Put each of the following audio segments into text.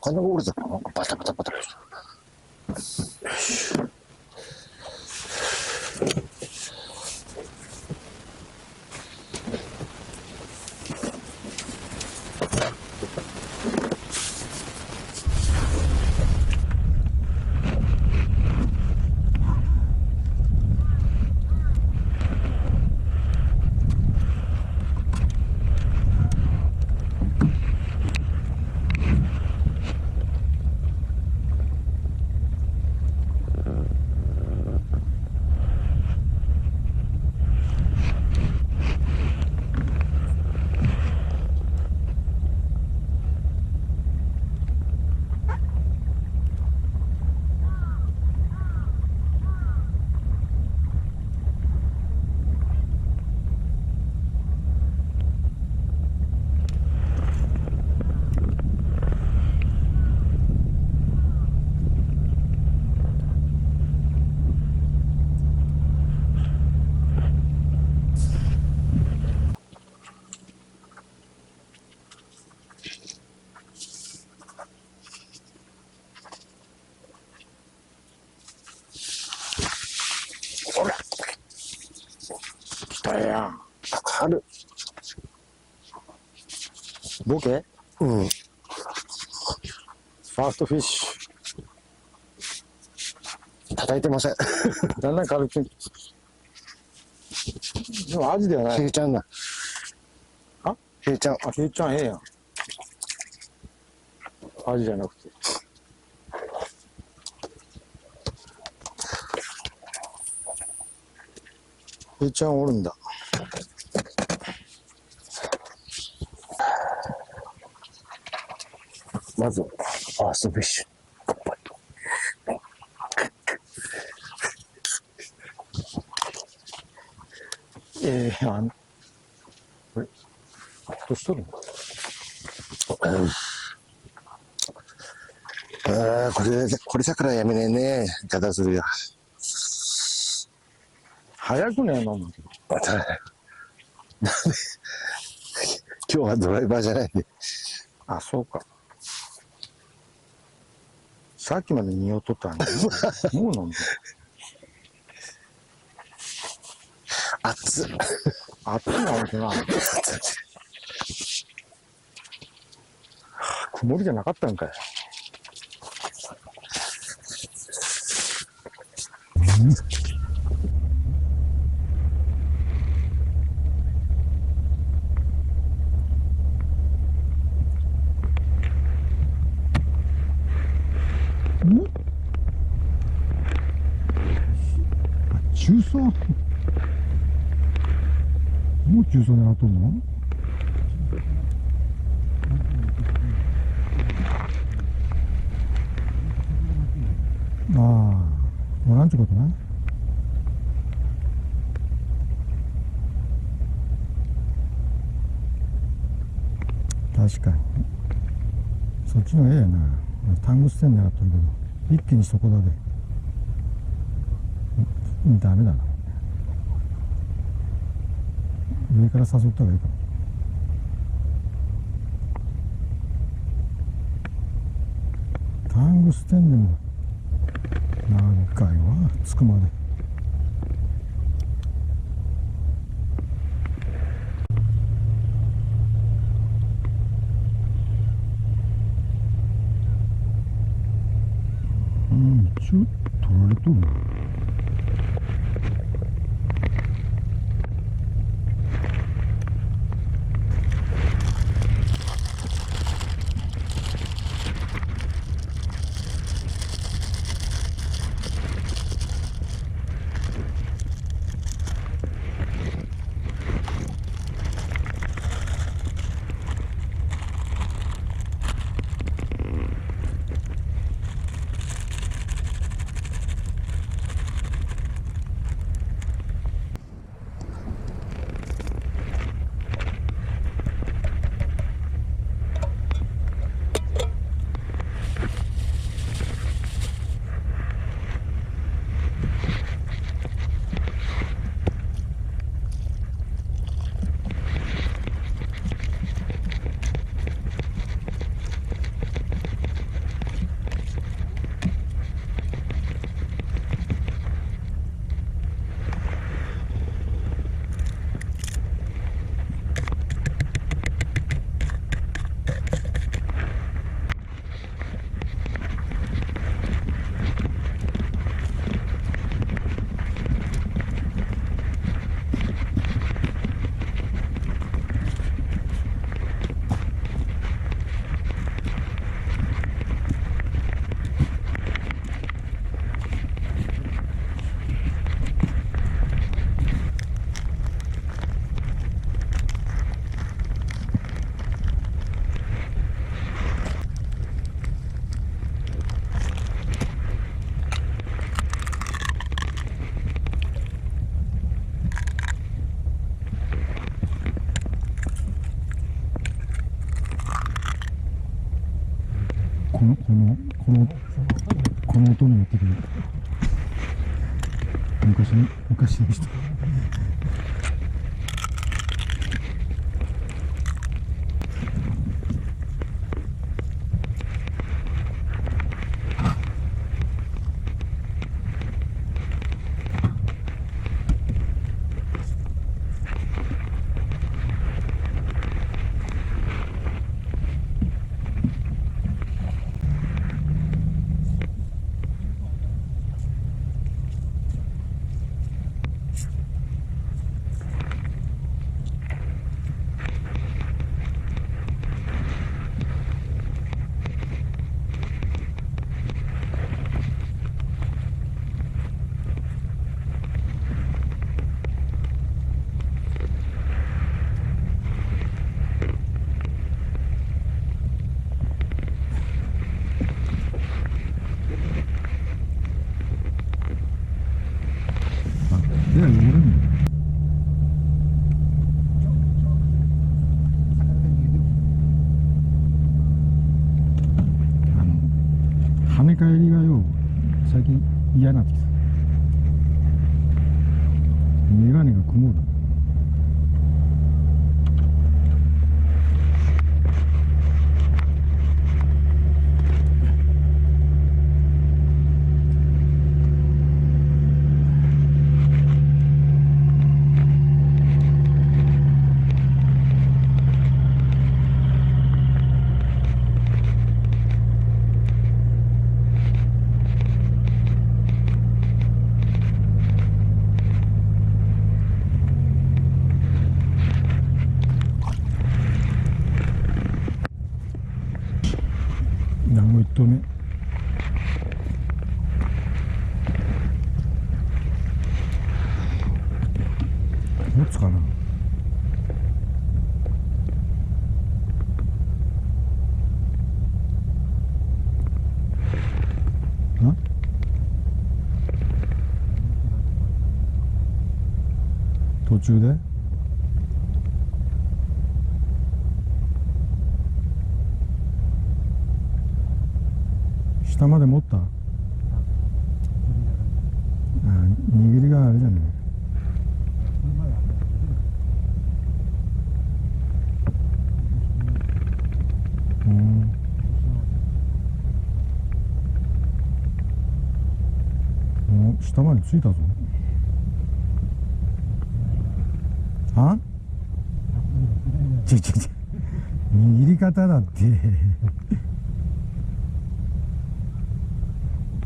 魚が折れたのなんかバタバタバタ。ほら来たやん。春。ボケ？うん。ファーストフィッシュ。叩いてません。だんだん軽く。でもアジではない。ヘイちゃんだ。あ？ヘイちゃん。あ、ヘイちゃんええやん。アジじゃなくて。ヘイちゃんおるんだ。まず、ファーストフィッシュ。これ、どうしとるの？これ桜やめねえね。ガタするよ。早くねえのんだけど。今日はドライバーじゃないね。あ、そうか。さっきまで匂っとったんだけど、もう飲んで。熱っ。熱いな、ほんとな。曇りじゃなかったんかい。中層？もう中層狙っとんの？ああ、おらんちゅうことな。確かに。そっちのええやな。タングステン狙っとるけど、一気にそこだで。ダメだな。上から誘った方がいいかも。タングステンでも長いわ、着くまで。ちょっと取られとるな。この音に乗ってくる昔の人。では汚れるの。跳ね返りがよ最近嫌になってきた。眼鏡が曇る。団子1投目。持つかな。途中で下まで持った。握りがあれじゃない。下まで着いたぞ。あ？握り方だって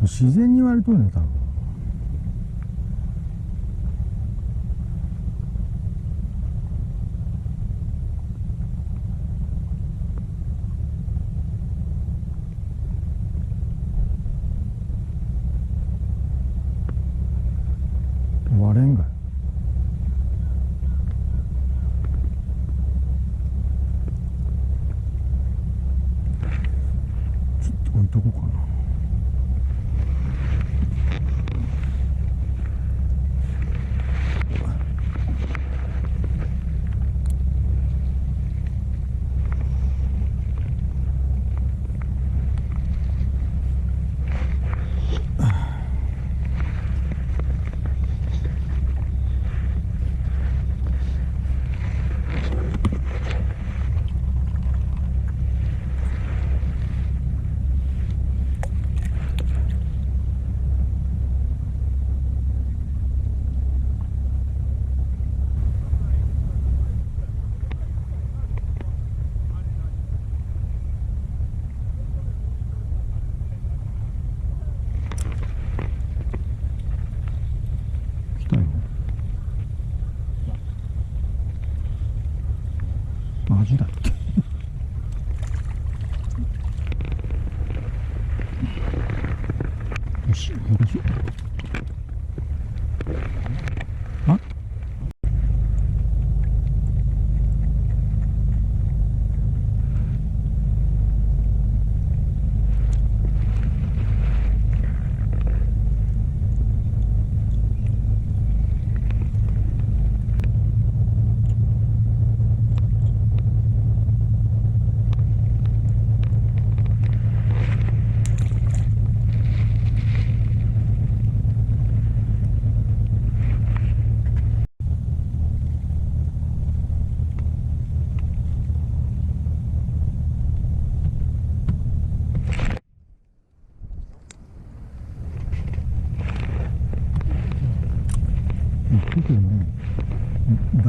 自然に言われとるね多分。割れんがい。ちょっと置いとこうかな。来たよ。マジだってよし、戻そう。あ、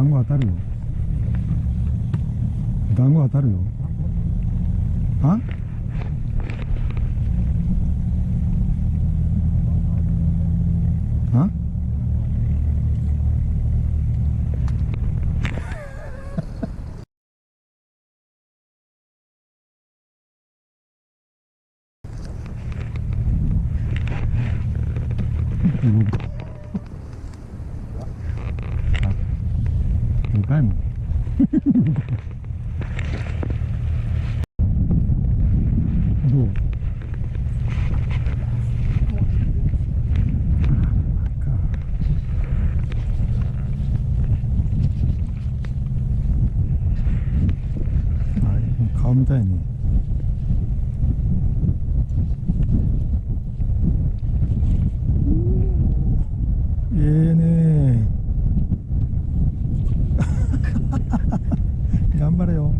団子当たるよ。団子当たるよ。ああ動く。でかいもん。どう顔みたいね。ええね頑張れよ。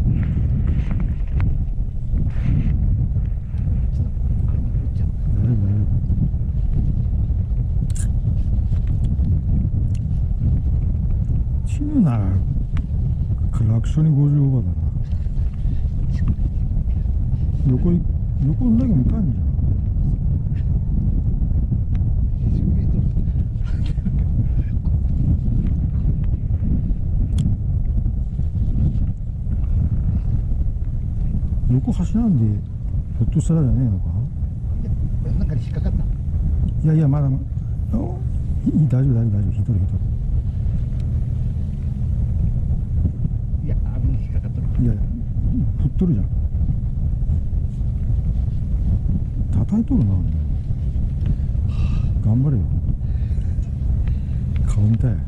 大丈夫大丈夫。チューナークラクションに50オーバーだな。横のだけもいかんじゃん。横走らんでひょっとしたらじゃねえのか。いや、なんかに引っかかった。いやいや、まだ大丈夫大丈夫大丈夫。一人。いや、網に引っかかった。いや振っとるじゃん。叩いとるな。頑張れよ。顔見たい。いや、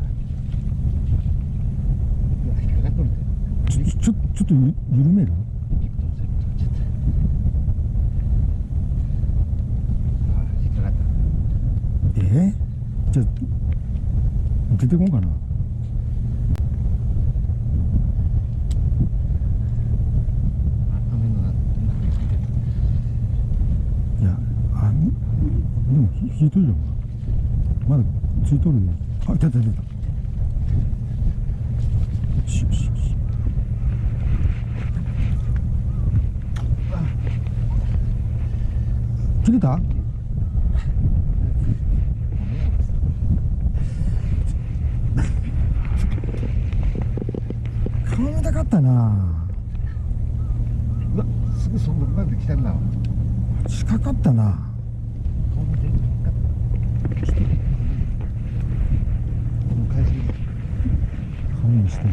引っかかっとるんだよ。ちょっと緩める。引っかかった。じゃあ出てこんかな。網の中に入っていやでも引いとるじゃん。まだついとるよ。あ、出たし切れた。顔見たかったな。うわ、すぐそこまで来たな。近かったな。顔見て、引っかかった。この返しに。顔にして。全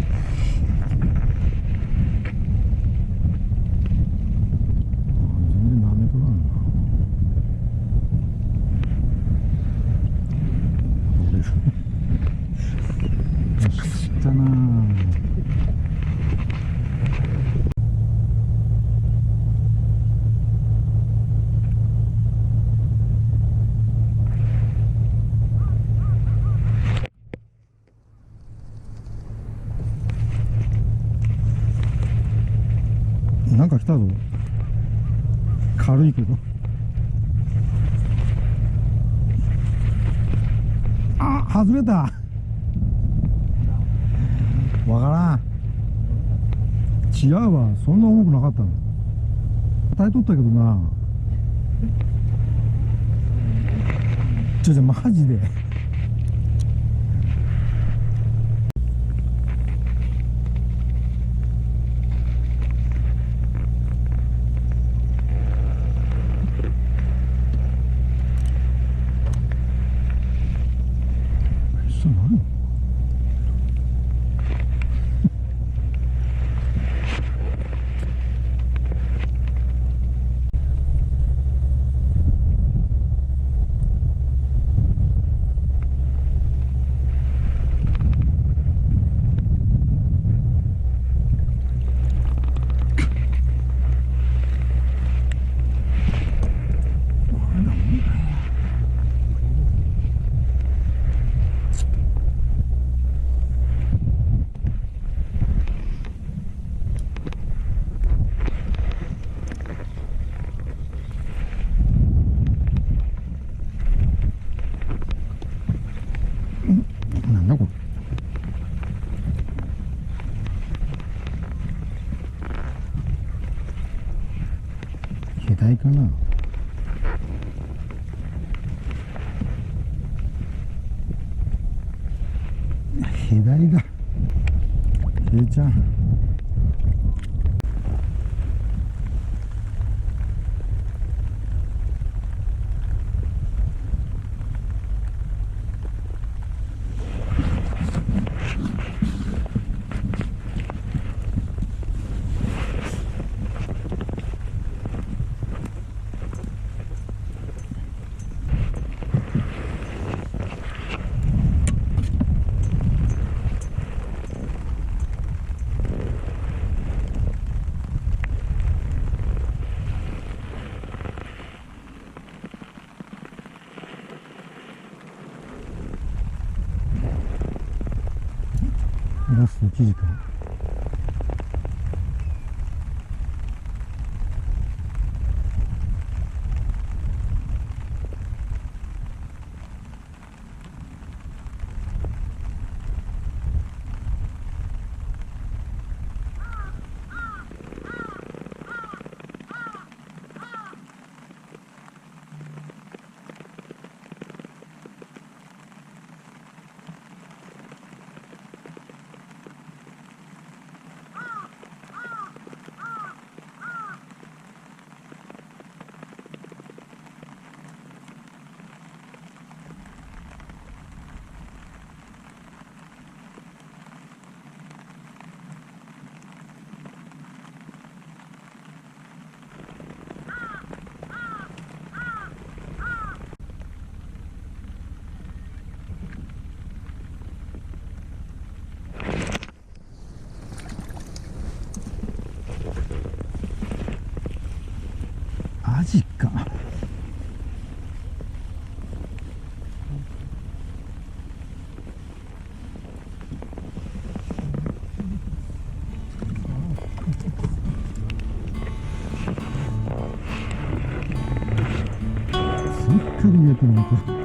然舐めとらんな。折れる。知ったなぁ。なんか来たぞ。軽いけど。あ、外れた。わからん。違うわ、そんな重くなかったの。耐えとったけどな。マジで。それ何？兵隊かな。兵隊だ。兵ちゃん。ラスト1時間。アジか。すっかり出てるのか。